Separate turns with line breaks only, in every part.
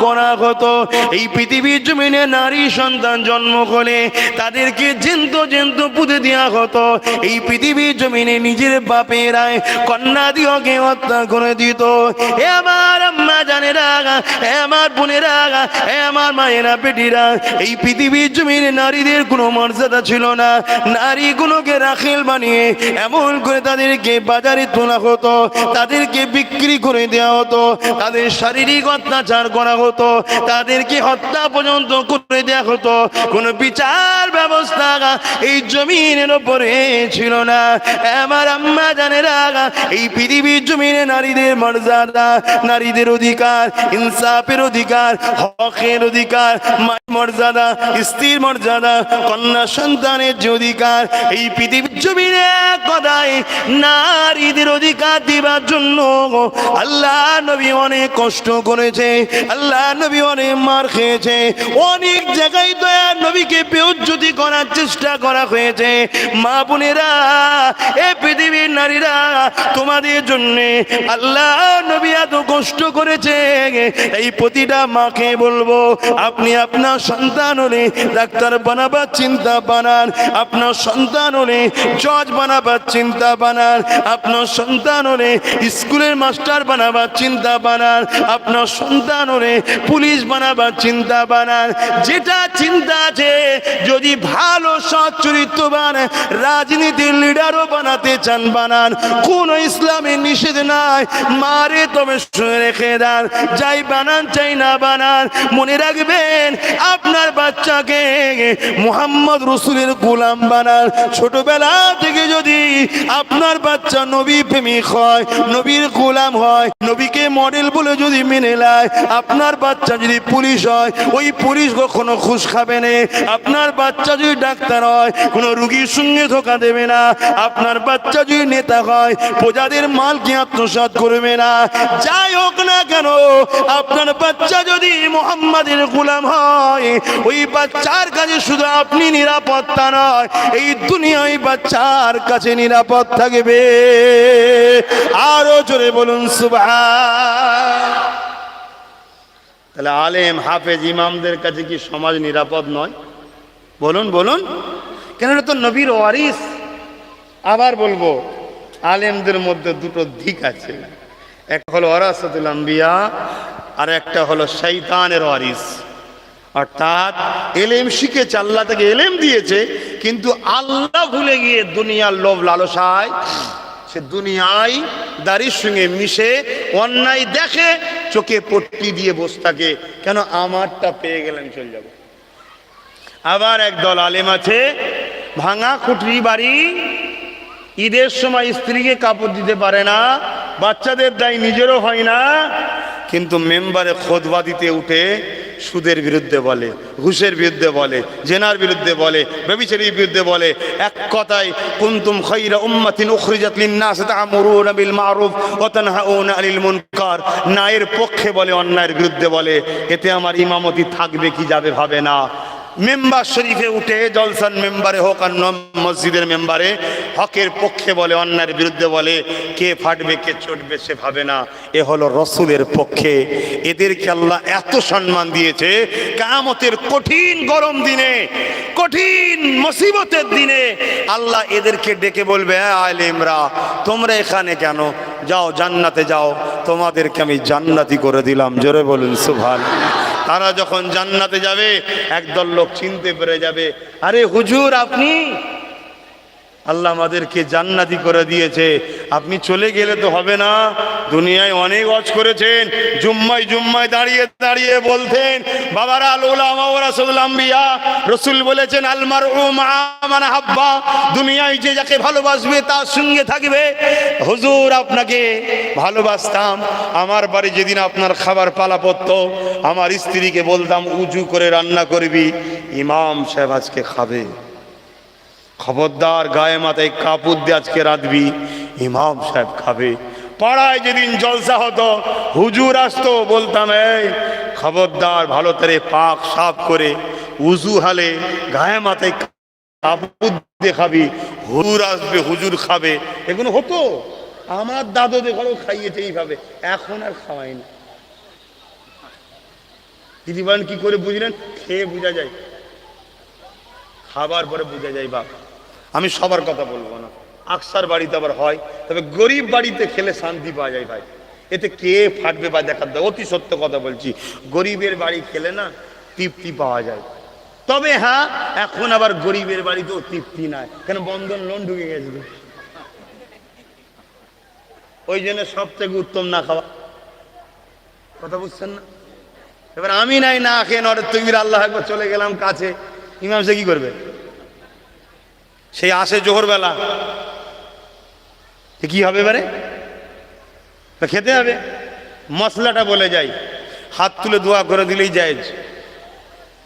গণা হতো। এই পৃথিবীর জমিনে নারী সন্তান জন্ম হলে তাদেরকে জেন্ত পুঁতে দেওয়া হতো। এই পৃথিবীর জমিনে নিজের বাপেরাই কন্যা দিওকে হত্যা করে দিত। হে আমার আম্মা জানেরা, হে আমার বোনেরা, হে আমার মায়েরা বেটিরা, এই পৃথিবীর জমিনে নারীদের কোনো মর্যাদা ছিল না। নারীগুলোকে রাখেল বানিয়ে এমন করে তাদেরকে বাজারে তোলা হতো, তাদেরকে বিক্রি করে দেওয়া হতো, তাদের শারীরিক অত্যাচার করা হতো, তাদেরকে হত্যা পর্যন্ত করে দেওয়া হতো। কোনো বিচার ব্যবস্থা এই জমিনের উপরে ছিল না। আমার আম্মা জানেরা, এই পৃথিবীর জমিনে নারীদের মর্যাদা, নারীদের অধিকার, ইনসাফের অধিকার, হকের অধিকার, মায়ের মর্যাদা, স্ত্রীর মর্যাদা, কন্যা সন্তানের যে অধিকার, এই পৃথিবীর জমিনে কথায় নারীদের অধিকার দিবার জন্য আল্লাহ নবী অনেক কষ্ট করেছে, আল্লাহ নবী অনেক মার খেয়েছে, অনেক জায়গায় দয়া নবীকে বেইজ্জতি করার চেষ্টা করা হয়েছে। মা বোনেরা, এ পৃথিবীর নারীরা, তোমাদের জন্য আল্লাহ নবী এত কষ্ট করেছে। এই প্রতিটা মাকে বলবো, আপনি আপনার সন্তান হলে ডাক্তার বানাবার চিন্তা বানান, আপনার সন্তান হলে জজ বানাবার চিন্তা বানান, আপনার সন্তান হলে স্কুলের মাস্টার বানাবার চিন্তা বানান, আপনার সন্তান হলে পুলিশ বানাবার চিন্তা বানান। যেটা চিন্তা আছে, যদি ভালো সৎ চরিত্রবান রাজনীতির লিডারও বানাতে চান বানান, কোন ইসলামে নিষেধ নাই। মারে তবে শুনে রেখে দেন, যাই বানান চাই না বানান, মনে রাখবেন আপনার বাচ্চাকে মুহাম্মদ রসুলের গোলাম বানান। ছোটবেলা থেকে যদি আপনার বাচ্চা নবী প্রেমিক হয়, নবীর গোলাম হয়, নবীকে মডেল বলে যদি মেনে নেয়, আপনার বাচ্চা যদি পুলিশ হয়, ওই পুলিশ কখনো ঘুষ খাবে না। আপনার বাচ্চা যদি ডাক্তার হয়, কোনো রুগীর সঙ্গে ধোকা দেবে না। আপনার বাচ্চা যদি নেতা হয়, প্রজাদের মালকে আত্মসাৎ করবে না। যাই হোক না কেন, আপনার বাচ্চা যদি মুহাম্মাদের গোলাম হয়, ওই বাচ্চার কাছে শুধু আপনি নিরাপত্তা নয়, এই দুনিয়ায় বাচ্চার কাছে নিরাপদ থাকবে। আরো জোরে বলুন সুবহান। তাহলে আলেম হাফেজ ইমামদের কাছে কি সমাজ নিরাপদ নয়? বলুন বলুন, কেন? এটা তো নবীর ওয়ারিস। আবার বলবো, আলেমদের মধ্যে দুটো দিক আছে, একটা হলো ওয়ারাসাতুল আম্বিয়া, আর একটা হলো শয়তানের ওয়ারিস। অর্থাৎ এলেম শিখেছে, আল্লাহ তাকে এলেম দিয়েছে, কিন্তু আল্লাহ ভুলে গিয়ে দুনিয়ার লোভ লালসায় সে দুনিয়ায় দাড়ির সঙ্গে মিশে অন্যায় দেখে, চোখে পট্টি দিয়ে বসে থাকে, কেন আমারটা পেয়ে গেলেন চলে যাব। আবার একদল আলেম আছে, ভাঙা খুঁটরি বাড়ি, ঈদের সময় স্ত্রীকে কাপড় দিতে পারে না, বাচ্চাদের দায় নিজেরও হয় না, কিন্তু মেম্বারে খুতবা দিতে উঠে সুদের বিরুদ্ধে বলে, ঘুষের বিরুদ্ধে বলে, জেনার বিরুদ্ধে বলে, ব্যভিচারীর বিরুদ্ধে বলে। এক কথায় কুনতুম খায়রা উম্মাতিন উখরিজাত লিন-নাস তা'মুরুনা বিল মা'রুফ ওয়া তানহাউনা আনিল মুনকার। ন্যায়ের পক্ষে বলে, অন্যায়ের বিরুদ্ধে বলে। এতে আমার ইমামতি থাকবে কি যাবে ভাবে না। মেম্বার শরীফে উঠে, জলসান মেম্বারে হোক আর মসজিদের মেম্বারে, হকের পক্ষে বলে, অন্যায়ের বিরুদ্ধে বলে। কে ফাটবে কে চটবে সে ভাবে না। এ হলো রসুলের পক্ষে। এদেরকে আল্লাহ এত সম্মান দিয়েছে, কিয়ামতের কঠিন গরম দিনে, কঠিন মুসিবতের দিনে আল্লাহ এদেরকে ডেকে বলবে, আলেমরা তোমরা এখানে কেন? যাও জান্নাতে যাও, তোমাদেরকে আমি জান্নাতি করে দিলাম। জোরে বলুন সুবহানাল্লাহ। তারা যখন জান্নাতে যাবে, একদল লোক চিনতে পেরে যাবে, আরে হুজুর আপনি, আল্লাহ আমাদেরকে জান্নাতি করে দিয়েছে, আপনি চলে গেলে তো হবে না। দুনিয়ায় অনেক ওয়াজ করেছেন, জুম্মায় জুম্মায় দাঁড়িয়ে দাঁড়িয়ে বলতেন, বাবারা আল উলামা ওয়ারাসাতুল আম্বিয়া, রাসূল বলেছেন আল মারউ মা মান হাব্বা, দুনিয়ায় যে যাকে ভালোবাসবে তার সঙ্গে থাকবে। হুজুর আপনাকে ভালোবাসতাম, আমার বাড়ি যেদিন আপনার খাবার পালা পড়তো, আমার স্ত্রীকে বলতাম উজু করে রান্না করবি, ইমাম সাহেব আজকে খাবে, খবরদার গায়ে মাথায় কাপড় দিয়ে আজকে রাঁধবি, ইমাম সাহেব খাবে। পাড়ায় যেদিন জলসা হতো, হুজুর আসতো, বলতাম এই খবরদার ভালো করে পাক সাফ করে উজু হালে গায়ে মাথায় কাপড় দিয়ে খাবি, হুজুর আসবে হুজুর খাবে। এগুলো হতো, আমার দাদু দেখো খাইয়েছে এইভাবে, এখন আর খাওয়াই না। দিদি বলেন কি করে বুঝলেন? খেয়ে বোঝা যায়, খাবার পরে বোঝা যায়। বাপ, আমি সবার কথা বলবো না, আকসার বাড়িতে আবার হয়, তবে গরিব বাড়িতে খেলে শান্তি পাওয়া যায় ভাই। এতে কে ফাটবে বা দেখার দাও, অতি সত্য কথা বলছি, গরিবের বাড়ি খেলে না তৃপ্তি পাওয়া যায়। তবে হ্যাঁ, এখন আবার গরিবের বাড়িতেও তৃপ্তি নাই, কেন বন্ধন লোন ঢুকে গেছে, ওই জন্য সব থেকে উত্তম না খাওয়া। কথা বুঝছেন না? এবার আমি নাই না খেয়ে নরের তকবীর আল্লাহ একবার চলে গেলাম কাছে, ইমাম সে কি করবে? সেই আসে জোহর বেলা, কি হবে এবারে? খেতে হবে। মশলাটা বলে যাই, হাত তুলে দোয়া করে দিলেই জায়েজ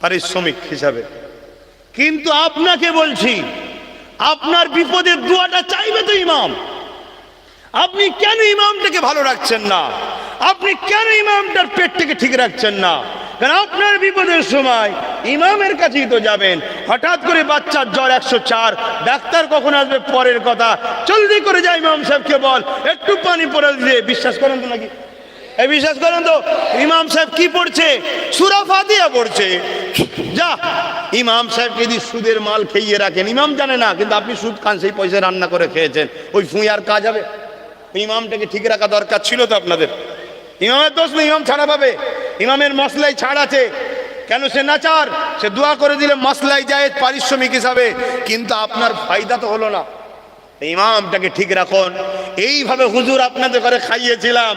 পারিশ্রমিক হিসাবে। কিন্তু আপনাকে বলছি, আপনার বিপদের দোয়াটা চাইবে তো ইমাম। আপনি কেন ইমামটাকে ভালো রাখছেন না? আপনি কেন ইমামটার পেটটাকে ঠিক রাখছেন না? কারণ আপনার বিপদের সময় ইমামের কাছেই তো যাবেন। হঠাৎ করে বাচ্চার জ্বর 104, ডাক্তার কখন আসবে পরের কথা, জলদি করে যা ইমাম সাহেবকে বল একটু পানি পড়ে দিয়ে। বিশ্বাস করেন তো নাকি? এই বিশ্বাস করেন তো? ইমাম সাহেব কি পড়ছে? সূরা ফাতিহা পড়ছে। যা, ইমাম সাহেব যদি সুদের মাল খেয়ে রাখেন, ইমাম জানে না কিন্তু আপনি সুদ খান, সেই পয়সা রান্না করে খেয়েছেন, ওই ফুঁই আর কাজ হবে? ইমামটাকে ঠিক রাখা দরকার ছিল তো আপনাদের। ইমামের দোষ নেই, ইমাম ছাড়া পাবে, ইমামের মশলাই ছাড় আছে। কেন? সে নাচার, সে দোয়া করে দিলে মশলাই যায় পারিশ্রমিক হিসাবে, কিন্তু আপনার ফায়দা তো হলো না। ইমামটাকে ঠিক রাখুন। এইভাবে হুজুর আপনাদের ঘরে খাইয়েছিলাম,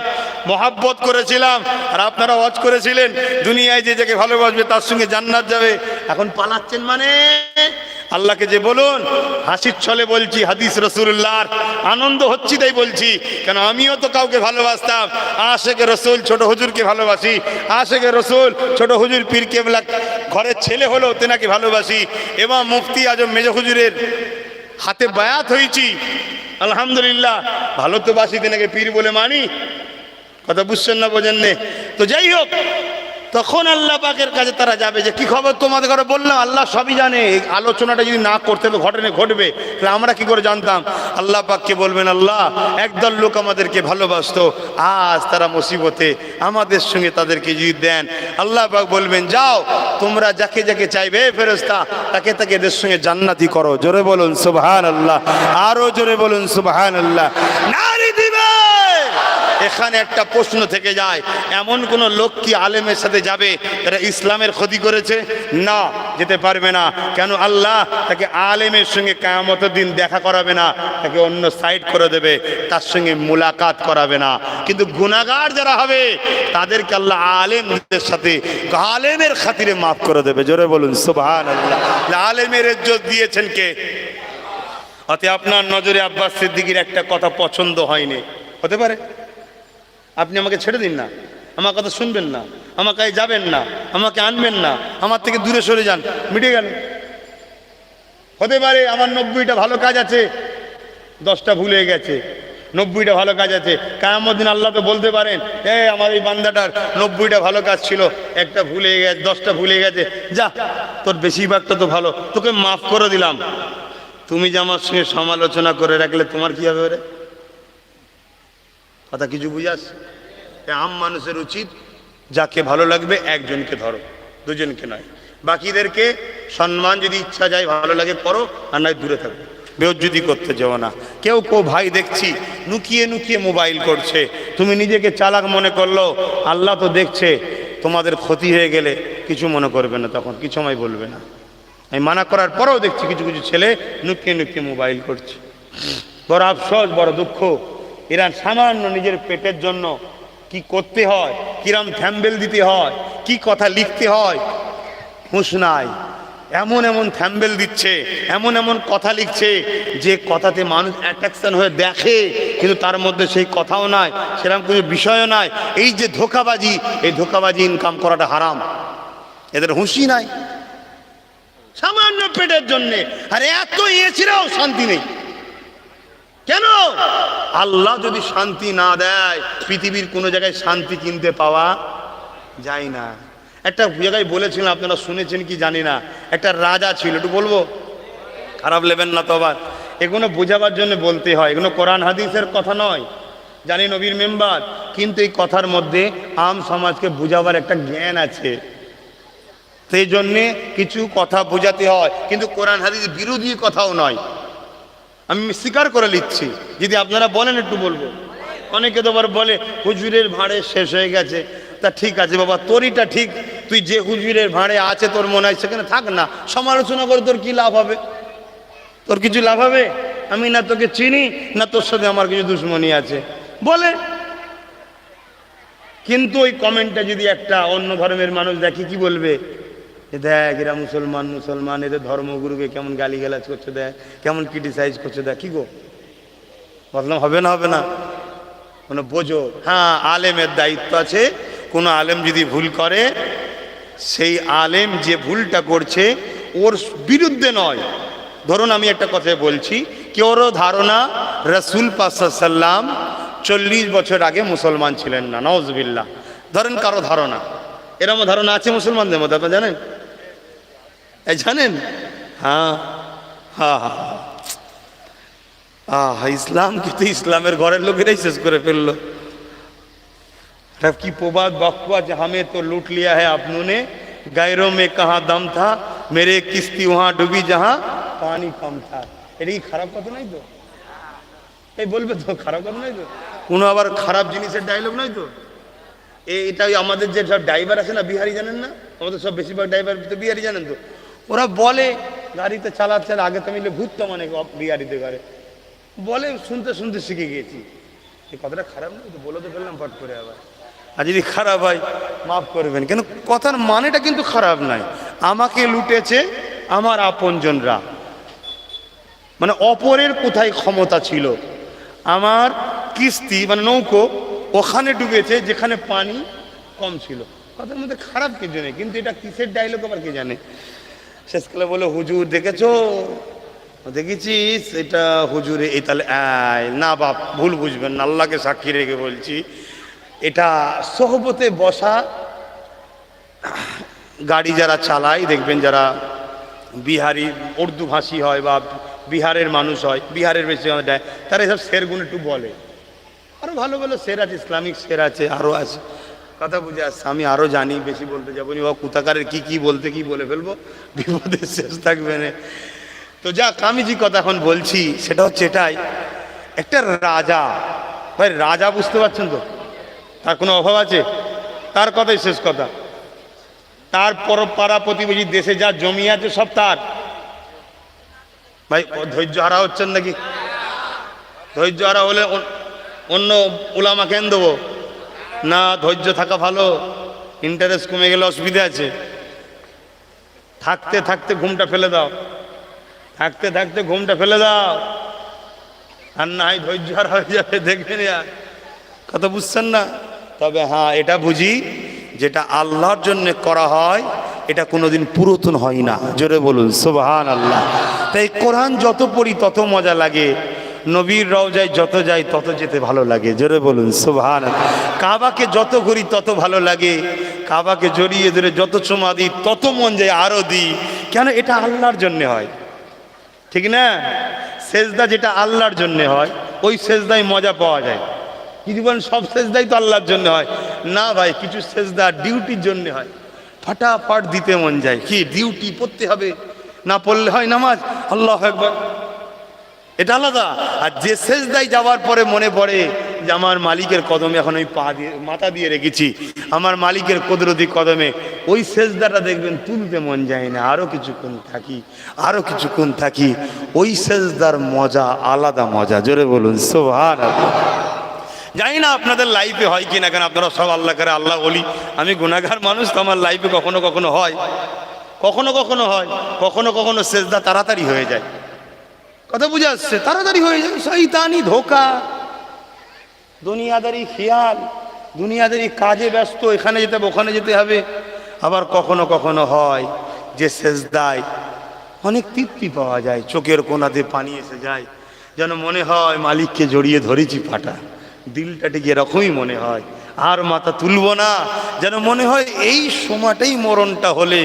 মহাব্বত করেছিলাম, আর আপনারা ওয়াজ করেছিলেন দুনিয়ায় যে যাকে ভালোবাসবে তার সঙ্গে জান্নাত যাবে। এখন পালাচ্ছেন মানে? আল্লাহকে যে বলুন, হাসির ছলে বলছি, হাদিস রাসূলুল্লাহর আনন্দ হচ্ছি তাই বলছি। কেন আমিও তো কাউকে ভালোবাসতাম, আশেকে রসুল ছোট হুজুরকে ভালোবাসি, আশেকে রসুল ছোট হুজুর পীর কেবলা ঘরের ছেলে হলো তেনাকে ভালোবাসি, এবং মুফতি আজম মেজ হুজুরের হাতে বায়াত হয়েছি, আলহামদুলিল্লাহ। ভালো তো বাসি, তেনাকে পীর বলে মানি। কথা বুঝছেন না? বোঝেন নে? তো যাই হোক, তখন আল্লাহ পাকের কাছে তারা যাবে যে কি খবর তোমাদের ঘরে? বললাম আল্লাহ সবই জানে। এই আলোচনাটা যদি না করতে তো ঘটবে, তাহলে আমরা কি করে জানতাম? আল্লাহ পাককে বলবেন, আল্লাহ একদল লোক আমাদেরকে ভালোবাসতো, আজ তারা মুসিবতে, আমাদের সঙ্গে তাদেরকে যদি দেন। আল্লাহ পাক বলবেন, যাও তোমরা যাকে যাকে চাইবে ফেরেশতা, তাকে তাকে এদের সঙ্গে জান্নাতি করো। জোরে বলুন সুবহানাল্লাহ, আরো জোরে বলুন সুবহানাল্লাহ। নারী দিবে। এখানে একটা প্রশ্ন থেকে যায়, এমন কোন লোক কি আলেমের সাথে যাবে যারা ইসলামের ক্ষতি করেছে? না, যেতে পারবে না। কেন? আল্লাহ তাকে আলেমের সঙ্গে কিয়ামতের দিন দেখা করাবে না, তাকে অন্য সাইড করে দেবে, তার সঙ্গে মুলাকাত করাবে না। কিন্তু গুনাহগার যারা হবে তাদেরকে আল্লাহ আলেমদের সাথে আলেমের খাতিরে মাফ করে দেবে। জোরে বলুন সুবহানাল্লাহ। আলেমের ইজ্জত দিয়েছেন কে? অতএব আপনার নজরে আব্বাস সিদ্দিকীর একটা কথা পছন্দ হয়নি, হতে পারে। আপনি আমাকে ছেড়ে দিন না, আমার কথা শুনবেন না, আমার কাছে যাবেন না, আমাকে আনবেন না, আমার থেকে দূরে সরে যান, মিটে গেল। হতে পারে আমার 90টা ভালো কাজ আছে, 10টা ভুলে গেছে। 90টা ভালো কাজ আছে, কিয়ামতের দিন আল্লাহ তো বলতে পারেন, আমার এই বান্দাটার 90টা ভালো কাজ ছিল, একটা ভুলে গেছে, 10টা ভুলে গেছে, যা তোর বেশিরভাগটা তো ভালো, তোকে মাফ করে দিলাম। তুমি যে আমার সঙ্গে সমালোচনা করে রাখলে তোমার কি হবে? রে কথা কিছু বুঝাস? আম মানুষের উচিত যাকে ভালো লাগবে একজনকে ধরো, দুজনকে নয়। বাকিদেরকে সম্মান যদি ইচ্ছা যায় ভালো লাগে করো, আর নয় দূরে থাকো, বেইজ্জতি করতে যাও না। কেউ ভাই দেখছি লুকিয়ে লুকিয়ে মোবাইল করছে, তুমি নিজেকে চালাক মনে করলো, আল্লাহ তো দেখছে। তোমাদের ক্ষতি হয়ে গেলে কিছু মনে করবে না, তখন কিছু আমায় বলবে না। আমি মানা করার পরেও দেখছি কিছু কিছু ছেলে লুকিয়ে লুকিয়ে মোবাইল করছে। বড় আফসোস, বড় দুঃখ। এরা সামান্য নিজের পেটের জন্য কি করতে হয়, কিরম থ্যাম্বেল দিতে হয়, কি কথা লিখতে হয়, হুঁশ নাই। এমন এমন থ্যাম্বেল দিচ্ছে, এমন এমন কথা লিখছে যে কথাতে মানুষ অ্যাট্রাকশন হয়ে দেখে, কিন্তু তার মধ্যে সেই কথাও নাই, সেরকম কোনো বিষয়ও নাই। এই যে ধোঁকাবাজি, এই ধোঁকাবাজি ইনকাম করাটা হারাম। এদের হুঁশই নাই সামান্য পেটের জন্যে। আর এত এছাড়াও শান্তি নেই। কেন? আল্লাহ যদি শান্তি না দেয়, পৃথিবীর কোনো জায়গায় শান্তি কিনতে পাওয়া যায় না। একটা জায়গায় বলেছিলাম, আপনারা শুনেছেন কি জানি না, একটা রাজা ছিল, একটু বলবো, খারাপ নেবেন না তো আবার। এগুলো বোঝাবার জন্য বলতে হয়, এগুলো কোরআন হাদিসের কথা নয়, জানি নবীর মেম্বার, কিন্তু এই কথার মধ্যে আম সমাজকে বোঝাবার একটা জ্ঞান আছে। সেই জন্যে কিছু কথা বোঝাতে হয়, কিন্তু কোরআন হাদিস বিরোধী কথাও নয়। আমি স্বীকার করে নিচ্ছি, যদি আপনারা বলেন একটু বলবো। অনেকে তো আবার বলে হুজুরের ভাঁড়ে শেষ হয়ে গেছে। তা ঠিক আছে বাবা, তোরইটা ঠিক, তুই যে হুজুরের ভাঁড়ে আছে তোর মনে হয় সেখানে থাক না, সমালোচনা করে তোর কি লাভ হবে? তোর কিছু লাভ হবে? আমি না তোকে চিনি, না তোর সাথে আমার কিছু দুশ্মনী আছে বলে। কিন্তু ওই কমেন্টটা যদি একটা অন্য ধর্মের মানুষ দেখে, কি বলবে? দেখ এরা মুসলমান, মুসলমান এদের ধর্মগুরুকে কেমন গালিগালাজ করছে, দেখ কেমন ক্রিটিসাইজ করছে, দেখ। কি গো, বললাম হবে না? হবে না? কোনো বোঝো। হ্যাঁ, আলেমের দায়িত্ব আছে। কোনো আলেম যদি ভুল করে, সেই আলেম যে ভুলটা করছে ওর বিরুদ্ধে নয়। ধরুন আমি একটা কথা বলছি, কেউরও ধারণা রাসূল পাক সাল্লাল্লাহু আলাইহি ওয়াসাল্লাম 40 বছর আগে মুসলমান ছিলেন না, নাউজুবিল্লাহ। ধরেন কারো ধারণা, এরকম ধারণা আছে মুসলমানদের মধ্যে, আপনারা জানেন? এই জানেন? হ্যাঁ হ্যাঁ হ্যাঁ, ইসলাম কিন্তু ইসলামের ঘরের লোকেরাই শেষ করে ফেললো। কি প্রবাদ বাক্য আছে, হামে তো লুট লিয়া হ্যাঁ আপনু নে, গায়রোं में कहाँ दम था, मेरे किस्ती वहाँ डूबी जहाँ पानी कम था। এটা কি খারাপ কথা নাই তো? এই বলবে তো খারাপ কথা নাই তো? কোনো আবার খারাপ জিনিসের ডায়লগ নাই তো? এটাই আমাদের যে সব ড্রাইভার আছে না, বিহারি, জানেন না? আমাদের সব বেশিরভাগ ড্রাইভার তো বিহারি, জানেন তো? ওরা বলে গাড়িতে চালাচ্ছে, আগে তো মিলে ঘুরতাম অনেক বিহারিতে ঘরে, বলে শুনতে শুনতে শিখে গিয়েছি। এই কথাটা খারাপ নয় তো? বলে তো ফেললাম ফট করে আবার। আর যদি খারাপ হয় মাফ করবেন, কেন কথার মানেটা কিন্তু খারাপ নয়। আমাকে লুটেছে আমার আপনজনরা, মানে অপরের কোথায় ক্ষমতা ছিল, আমার কিস্তি মানে নৌকো ওখানে ডুবেছে যেখানে পানি কম ছিল। কথার মধ্যে খারাপ কিছু নেই, কিন্তু এটা কিসের ডায়লগ আবার কে জানে। শেষকালে বলে হুজুর দেখেছো, দেখেছিস এটা হুজুরে, এই তাহলে না বাপ ভুল বুঝবেন না, আল্লাহকে সাক্ষী রেখে বলছি, এটা সোহবতে বসা গাড়ি যারা চালায় দেখবেন, যারা বিহারি উর্দু ভাষী হয় বা বিহারের মানুষ হয়, বিহারের বেশি দেয়, তারা এসব শেরগুলো একটু বলে। আরও ভালো ভালো শের আছে, ইসলামিক শের আছে, আরও আছে। কথা বুঝে আসছে, আমি আরও জানি, বেশি বলতে যাবো নি, বা কুতাকারের কি বলতে কি বলে ফেলবো, বিপদের শেষ থাকবে না। তো যাক, আমি যে কথা এখন বলছি সেটা হচ্ছে এটাই, একটা রাজা, ভাই রাজা বুঝতে পারছেন তো, তার কোনো অভাব আছে? তার কথাই শেষ কথা। তার পাড়া প্রতিবেশী দেশে যা জমি আছে সব তার। ভাই ধৈর্য হারা হচ্ছেন নাকি? ধৈর্য হারা হলে অন্য উলামা কেন দেবো না? ধৈর্য থাকা ভালো, ইন্টারেস্ট কমে গেলে অসুবিধা আছে। থাকতে থাকতে ঘুমটা ফেলে দাও, থাকতে থাকতে ঘুমটা ফেলে দাও, আর নাই ধৈর্য হারা হয়ে যাবে, দেখবেন। কথা বুঝছেন না? তবে হ্যাঁ, এটা বুঝি, যেটা আল্লাহর জন্য করা হয় এটা কোনোদিন পুরাতন হয় না। জোরে বলুন সুবহানাল্লাহ। তাই কোরআন যত পড়ি তত মজা লাগে, নবীর রওজায় যত যাই তত যেতে ভালো লাগে। জোরে বলুন সুবহানাল্লাহ। কাবাকে যত ঘুরি তত ভালো লাগে, কাবাকে জড়িয়ে ধরে যত চুমা দিই তত মন যায় আরও দিই। কেন? এটা আল্লাহর জন্য হয়, ঠিক না? সেজদা যেটা আল্লাহর জন্য হয়, ওই সেজদায় মজা পাওয়া যায়। যদি বলেন সব সেজদাই তো আল্লাহর জন্য হয়, না ভাই, কিছু সেজদা ডিউটির জন্য হয়, ফাটাফাট দিতে মন যায়। কি ডিউটি পড়তে হবে, না পড়লে হয় নামাজ, আল্লাহু আকবার, এটা আলাদা। আর যে সেজদায় যাওয়ার পরে মনে পড়ে যে আমার মালিকের কদমে এখন আমি পা দিয়ে মাথা দিয়ে রেখেছি, আমার মালিকের কুদরতি কদমে, ওই সেজদাটা দেখবেন তুলতে মন যায় না, আরও কিছুক্ষণ থাকি, আরও কিছুক্ষণ থাকি। ওই সেজদার মজা আলাদা মজা। জোরে বলুন সুবহানাল্লাহ। জানি না আপনাদের লাইফে হয় কি না, কেন আপনারা সব আল্লাহ করে আল্লাহ বলি, আমি গুনাহগার মানুষ, তো আমার লাইফে কখনো কখনো হয়, কখনো কখনো হয়, কখনো কখনো সেজদা তাড়াতাড়ি হয়ে যায়। কথা বুঝে আসছে? তাড়াতাড়ি হয়ে যায়। শয়তানি ধোঁকা, দুনিয়াদারি খেয়াল, দুনিয়াদারি কাজে ব্যস্ত, এখানে যেতে হবে ওখানে যেতে হবে। আবার কখনো কখনো হয় যে সেজদায় অনেক তৃপ্তি পাওয়া যায়, চোখের কোণাতে পানি এসে যায়, যেন মনে হয় মালিককে জড়িয়ে ধরেছি ফাটা, দিলটা ঠিক এরকমই মনে হয়, আর মাথা তুলব না, যেন মনে হয় এই সময়টাই মরণটা হলে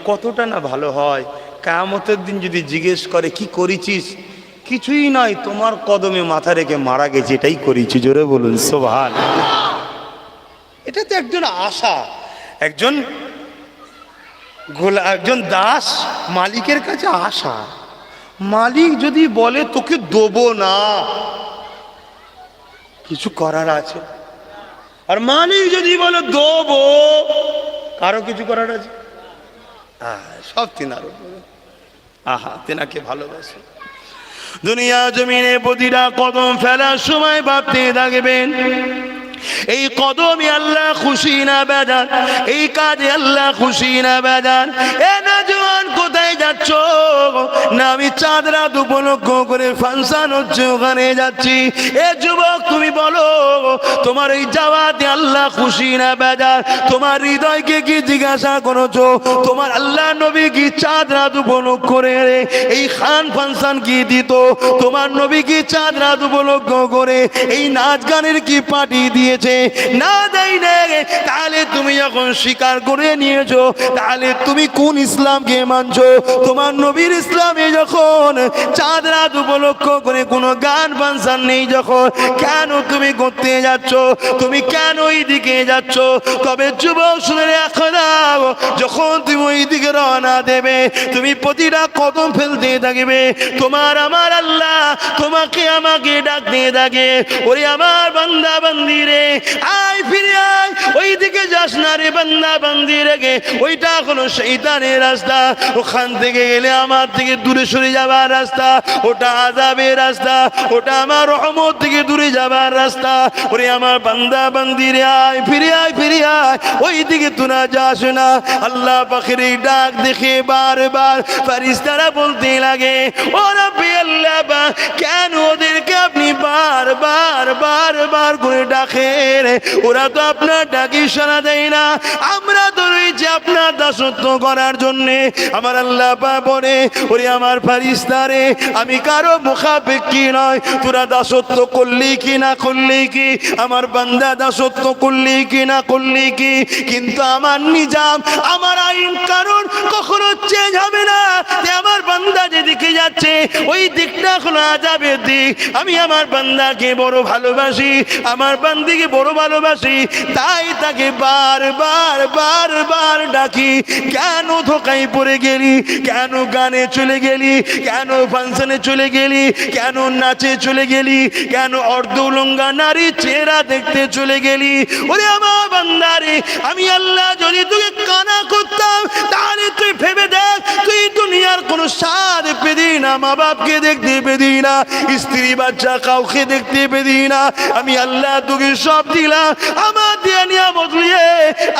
কতটা না ভালো হয়। কিয়ামতের দিন যদি জিজ্ঞেস করে কি করেছিস, কিছুই নয়, তোমার কদমে মাথা রেখে মারা গেছে, এটাই করেছি। জোরে বলুন সুবহানাল্লাহ। এটা তো একজন আশা, একজন একজন দাস মালিকের কাছে আসা, মালিক যদি বলে তোকে দেবো না, কিছু করার আছে? আর মালিক যদি বলে দেবো, কারো কিছু করার আছে? সব তিনার উপরে। আহা, তেনাকে ভালোবাসে। দুনিয়া জমিনে প্রতিটা কদম ফেলার সময় ভাবতে থাকবেন, এই কদমে আল্লাহ খুশি না বেজান, এই কাজে আল্লাহ খুশি না বেজান। এ না জওয়ান কোথায় যাচ্ছ? না আমি চাঁদ রাত উপলক্ষ করে ফাংশন হচ্ছে ওখানে যাচ্ছি। এ যুবক তুমি বলো, তোমার এই যাওয়াতে আল্লাহ খুশি না বেজান? তোমার হৃদয়কে কি জিজ্ঞাসা করেছো? তোমার আল্লাহ নবী কি চাঁদ রাত উপলক্ষ করে এই খান ফাংশন কি দিত? তোমার নবী কি চাঁদ রাত উপলক্ষ করে এই নাচ গানের কি পার্টি দিয়ে না দেয় না? তাহলে তুমি যখন স্বীকার করে নিয়েছো, তাহলে তুমি কোন ইসলামকে মানছো? তোমার নবীর ইসলামে যখন চাঁদ রাত উপলক্ষ করে কোনো গান ফাংশন নেই, যখন কেন তুমি করতে যাচ্ছ? তুমি কেন ওই দিকে যাচ্ছ? তবে যুবক শুনে রাখো দাও, যখন তুমি ওই দিকে রওনা দেবে, তুমি প্রতিটা কদম ফেলতে থাকবে, তোমার আমার আল্লাহ তোমাকে আমাকে ডাকতে থাকে, ওরে আমার বান্দা বান্দি রে, আয় ফিরে আয়, ওই দিকে যাস না রে বান্দা বান্দি রেখে, ওইটা কোনো শয়তানের রাস্তা, ওখান থেকে গেলে আমার থেকে দূরে সরে যাবার রাস্তা, ওটা আযাবের রাস্তা, ওটা আমার রহমত থেকে দূরে যাবার রাস্তা। ওরে আমার বান্দা বান্দি রে, আয় ফিরে আয়, ফিরে আয়, ওই দিকে তোরা যাস না। আল্লাহ পাকের এই ডাক দেখে বারবার ফেরেশতারা বলতে লাগে, ও রব্বি আল্লাহ, কেন ওদেরকে আপনি বারবার বারবার করে ডাকেন? ওরা তো আপনার ডাকি সাড়া দেয় না। আমরা তো রয়েছি আপনার দাসত্ব করার জন্যে। আমার আল্লাহ পাক বলে, ওরে আমার ফেরেশতারে, আমি কারো মুখাপেক্ষী নয়, তোরা দাসত্ব করলি কি না করলি কি, আমার বান্দা দাসত্ব করলি কি না করলি কি, কিন্তু আমার নিজাম, আমার আইন কানুন কখনো চেঞ্জ হবে না। আমার বান্দা যেদিকে যাচ্ছে ওই দিকটা হলো আযাবের দিক। আমি আমার বান্দাকে বড় ভালোবাসি, আমার বান্দিকে বড় ভালোবাসি, তাই তাকে বারবার বারবার ডাকি। কেন ধোকায় পড়ে গেলি? কেন গানে চলে গেলি? কেন ফাংশনে চলে গেলি? কেন নাচে চলে গেলি? কেন অর্ধ উলঙ্গা নারী চেহারা দেখতে চলে গেলি? ওরে আমার বান্দারে, আমি আল্লাহ যদি তোকে কানা করতাম, তাহলে তুই ভেবে দেখ, তুই দুনিয়ার কোনো স্বাদ পেদি না, মা বাপকে দেখতে পেদি না, স্ত্রী বাচ্চা কাউকে দেখতে পেদি না। আমি আল্লাহ তোকে সব দিলাম, আমার দিয়ে নিয়া বদলিয়ে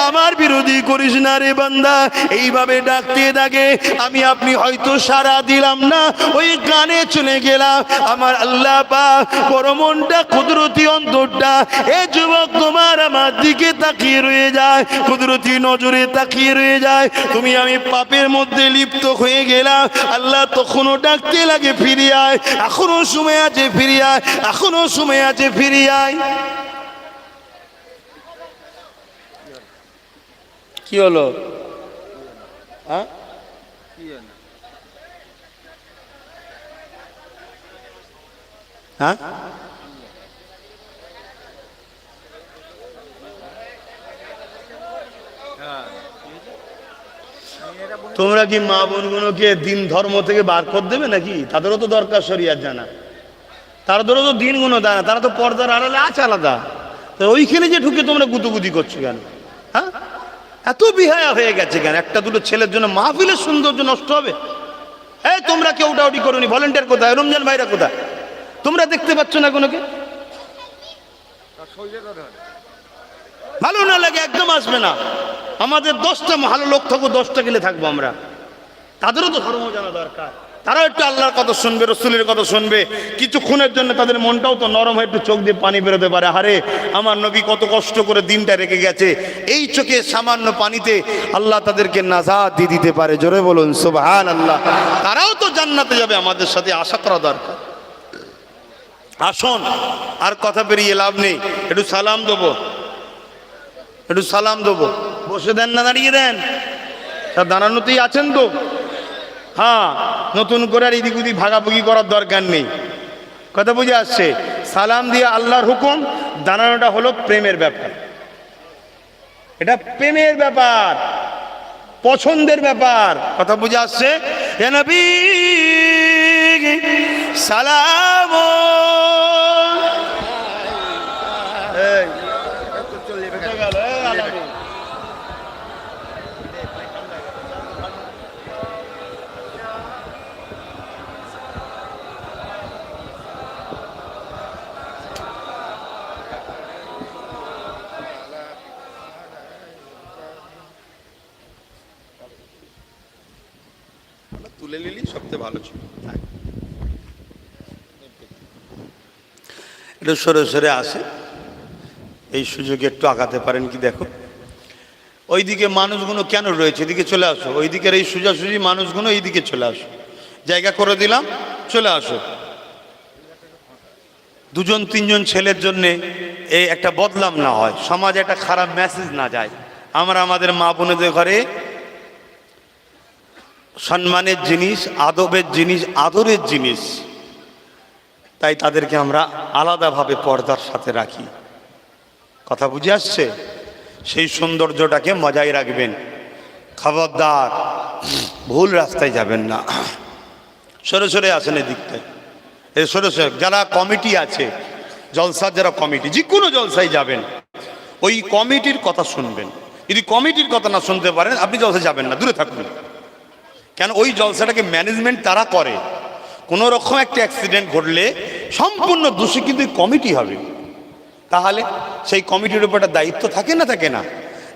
আমার বিরোধী করিস না রে বান্দা। এইভাবে ডাকতে থাকে, আমি আপনি হয়তো সারা দিলাম না, ওই গানে চলে গেলাম। আমার আল্লাহ পাক বড় মনটা, কুদরতি অন্তরটা, এ যুবক তোমার আমার দিকে তাকিয়ে রয়ে যায়, কুদরতি নজরে তাকিয়ে রয়ে যায়। তুমি আমি পাপের মধ্যে লিপ্ত হয়ে গেলাম, আল্লাহ তখনও ডাকতে লাগে, ফিরে আয়, এখনো সময় আছে, ফিরে আয়, এখনো সময় আছে, ফিরে আয়। কি হলো? হ্যাঁ, হ্যাঁ, তোমরা কি মা বোনগুলোকে দিন ধর্ম থেকে বার করে দেবে নাকি? তাদেরও তো দরকার শরিয়াত জানা, তাদেরও তো দিন গুলো জানা, তারা তো পর্দার আড়ালে আছে আলাদা। তো ওইখানে যে ঢুকে তোমরা গুতুগুতি করছো কেন? হ্যাঁ, এত বিহায়া হয়ে গেছে কেন? একটা দুটো ছেলের জন্য মাহফিলের সৌন্দর্য নষ্ট হবে? এই তোমরা কেউ ডাউটি করোনি, ভলেন্টিয়ার কোথায়? রমজান ভাইরা কোথায়? তোমরা দেখতে পাচ্ছ না কোনোকে? ভালো না লাগে একদম আসবে না। আমাদের 10টা ভালো লোক থাকবো, 10টা গেলে থাকবো আমরা। তাদেরও তো ধর্ম জানা দরকার, তারাও একটু আল্লাহর কথা শুনবে, রসুলের কথা শুনবে। কিছুক্ষণের জন্য তাদের মনটাও তো নরম হয়ে একটু চোখ দিয়ে পানি বেরোতে পারে। আরে আমার নবী কত কষ্ট করে দিনটা রেখে গেছে, এই চোখে সামান্য পানিতে আল্লাহ তাদেরকে নাজাত দিয়ে দিতে পারে। জোরে বলুন সুবহানাল্লাহ। তারাও তো জান্নাতে যাবে, আমাদের সাথে আশা করা দরকার। আসুন, আর কথা বেরিয়ে লাভ নেই, একটু সালাম দেবো, একটু সালাম দেবো। বসে দেন না দাঁড়িয়ে দেন? তা দাঁড়ানোতেই আছেন তো? হ্যাঁ, নতুন করে আর এদিক ওদিক ভাগাভাগি করার দরকার নেই। কথা বুঝে আসছে? সালাম দিয়ে আল্লাহর হুকুম, দাঁড়ানোটা হলো প্রেমের ব্যাপার, এটা প্রেমের ব্যাপার। পছন্দের ব্যাপার। কথা বুঝে আসছে? ইয়া নবী সালাম। তুলে নিলি সবচেয়ে ভালো ছিল। একটু সরে সরে আসে, এই সুযোগে একটু আগাতে পারেন কি? দেখো ওইদিকে মানুষগুলো কেন রয়েছে, এদিকে চলে আসো। ওইদিকের এই সোজাসুজি মানুষগুলো এইদিকে চলে আসো, জায়গা করে দিলাম, চলে আসো। দুজন তিনজন ছেলের জন্যে এই একটা বদলাম না হয়, সমাজে একটা খারাপ মেসেজ না যায়। আমরা আমাদের মা বোনেদের ঘরে সম্মানের জিনিস, আদবের জিনিস, আদরের জিনিস, তাই তাদেরকে আমরা আলাদাভাবে পর্দার সাথে রাখি। কথা বুঝে আসছে? সেই সৌন্দর্যটাকে মজায় রাখবেন। খবরদার ভুল রাস্তায় যাবেন না। সরে সরে আসেন এদিকটায়, এই সরে সরে। যারা কমিটি আছে, জলসার যারা কমিটি, যে কোনো জলসায় যাবেন, ওই কমিটির কথা শুনবেন। যদি কমিটির কথা না শুনতে পারেন, আপনি জলসায় যাবেন না, দূরে থাকবেন। কেন? ওই জলসাটাকে ম্যানেজমেন্ট তারা করে। কোনো রকম একটা অ্যাক্সিডেন্ট ঘটলে সম্পূর্ণ দোষী কিন্তু কমিটি হবে। তাহলে সেই কমিটির উপর একটা দায়িত্ব থাকে না, থাকে না?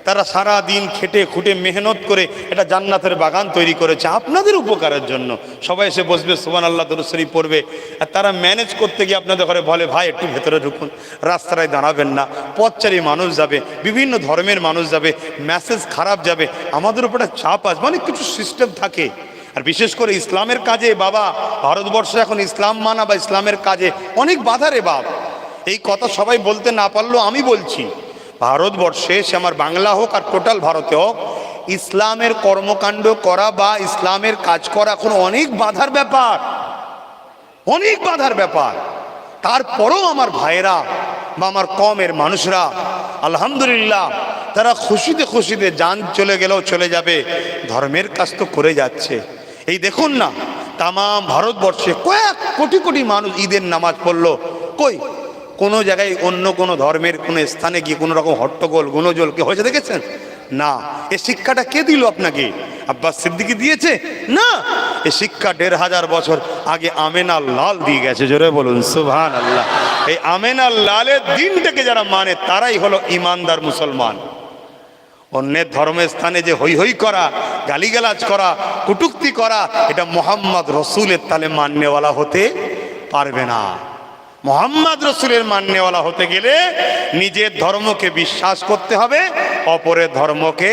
তারা সারা দিন খেটে খুঁটে মেহনত করে একটা জান্নাতের বাগান তৈরি করেছে আপনাদের উপকারের জন্য। সবাই এসে বসবে, সুবহানাল্লাহ দরুদ শরীফ পড়বে, আর তারা ম্যানেজ করতে গিয়ে আপনাদের ঘরে বলে, ভাই একটু ভেতরে ঢুকুন, রাস্তায় দাঁড়াবেন না, পথচারী মানুষ যাবে, বিভিন্ন ধর্মের মানুষ যাবে, মেসেজ খারাপ যাবে, আমাদের উপর একটা চাপ আসবে। অনেক কিছু সিস্টেম থাকে। আর বিশেষ করে ইসলামের কাজে বাবা, ভারতবর্ষে এখন ইসলাম মানা বা ইসলামের কাজে অনেক বাধা রে বাপ। এই কথা সবাই বলতে না পারলেও আমি বলছি, ভারতবর্ষে, সে আমার বাংলা হোক আর টোটাল ভারতে হোক, ইসলামের কর্মকাণ্ড করা বা ইসলামের কাজ করা এখন অনেক বাধার ব্যাপার, অনেক বাধার ব্যাপার। তারপরেও আমার ভাইয়েরা বা আমার কমের মানুষরা আলহামদুলিল্লাহ, তারা খুশিতে খুশিতে যান চলে গেলেও চলে যাবে, ধর্মের কাজ তো করে যাচ্ছে। এই দেখুন না, তাম ভারতবর্ষে কয়েক কোটি কোটি মানুষ ঈদের নামাজ পড়লো। কই কোনো জায়গায় অন্য কোনো ধর্মের কোনো স্থানে গিয়ে কোনো রকম হট্টগোল গুণজল কে হয়েছে দেখেছেন? না। এ শিক্ষাটা কে দিল আপনাকে? আব্বাস সিদ্দিকী দিয়েছে? না, এ শিক্ষা ১৫০০ বছর আগে আমেনা লাল দিয়ে গেছে। জোরে বলুন সুবহানাল্লাহ। এই আমেনা লালের দিনটাকে যারা মানে তারাই হলো ইমানদার মুসলমান। অন্যের ধর্মস্থানে যে হই হই করা, গালিগালাজ করা, কটূক্তি করা, এটা মোহাম্মদ রসুলের তালে মাননেওয়ালা হতে পারবে না। মোহাম্মদ রসুলের মাননেওয়ালা হতে গেলে নিজের ধর্মকে বিশ্বাস করতে হবে, অপরের ধর্মকে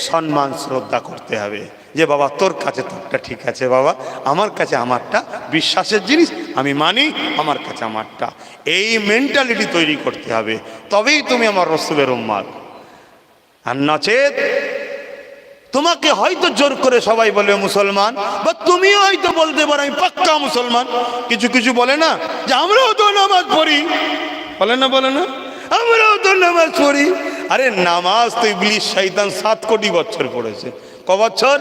সম্মান শ্রদ্ধা করতে হবে। যে বাবা তোর কাছে তোরটা ঠিক আছে, বাবা আমার কাছে আমারটা বিশ্বাসের জিনিস, আমি মানি, আমার কাছে আমারটা। এই মেন্টালিটি তৈরি করতে হবে, তবেই তুমি আমার রসুলের উম্মত। আর নচেত তোমাকে হয়তো জোর করে সবাই বলবে মুসলমান, বা তুমিও হয়তো বলতে পারো আমি পাক্কা মুসলমান। কিছু কিছু বলে না যে আমরাও তো নামাজ পড়ি, বলে না, বলে না আমরাও তো নামাজ পড়ি। আরে নামাজ তো ইবলিস শয়তান 7 কোটি বছর পড়েছে। ক বছর?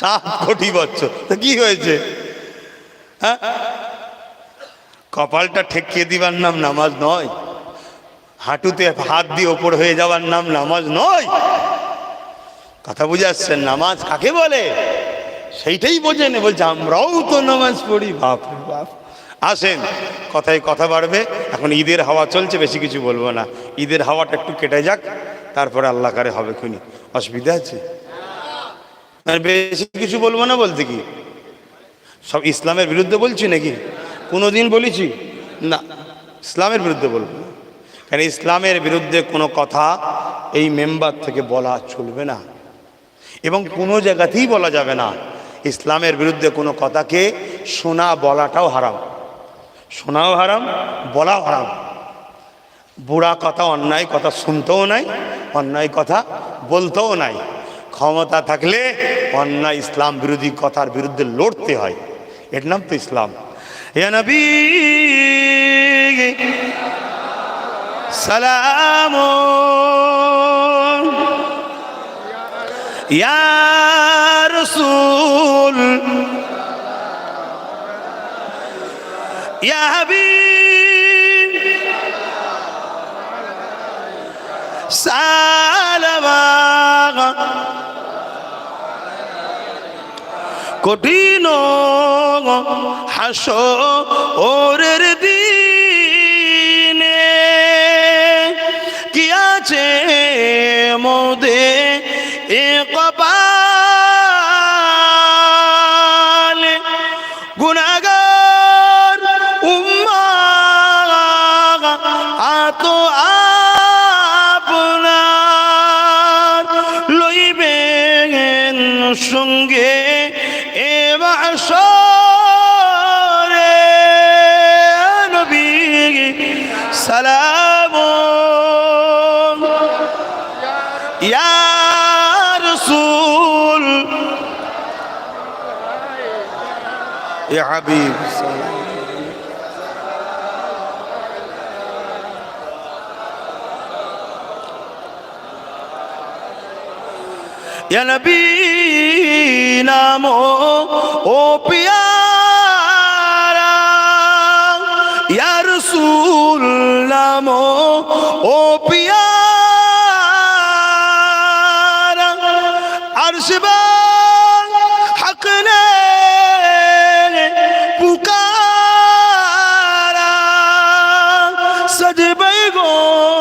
7 কোটি বছর। তো কি হয়েছে? হ্যাঁ, কপালটা ঠেকিয়ে দিবার নাম নামাজ নয়, হাঁটুতে হাত দিয়ে ওপর হয়ে যাওয়ার নাম নামাজ নয়। কথা বুঝে আসছেন? নামাজ কাকে বলে সেইটাই বোঝেন। বলছে আমরাও তো নামাজ পড়ি। বাপ রে বাপ। আসেন, কথায় কথা বাড়বে। এখন ঈদের হাওয়া চলছে, বেশি কিছু বলবো না। ঈদের হাওয়াটা একটু কেটে যাক, তারপরে আল্লাহ কারে হবে খুনি। অসুবিধা আছে? বেশি কিছু বলবো না বলতে কি সব ইসলামের বিরুদ্ধে বলছি নাকি? কোনোদিন বলেছি না ইসলামের বিরুদ্ধে বলবো না। কারণ ইসলামের বিরুদ্ধে কোনো কথা এই মেম্বার থেকে বলা চলবে না, এবং কোনো জায়গাতেই বলা যাবে না। ইসলামের বিরুদ্ধে কোনো কথাকে শোনা বলাটাও হারাম, শোনাও হারাম, বলাও হারাম। বুড়া কথা, অন্যায় কথা শুনতেও নাই, অন্যায় কথা বলতেও নাই। ক্ষমতা থাকলে অন্যায় ইসলাম বিরোধী কথার বিরুদ্ধে লড়তে হয়, এর নাম তো ইসলাম। ইয়া নবী সালাম, ইয়া রাসূল ইয়া হাবিব সালাম কঠিন হাসরের দিনে কি আছে মোদে এ কপালে গুনাহগার উম্মাহ আতো আপনার লইবেন সঙ্গে এ মাহশরে নবী সালাম ইয়া রাসূল ইয়া হাবিব ইয়া নবী নাম ও পিয়ারা ইয়া রাসূল নাম ও পিয়ারা আরশ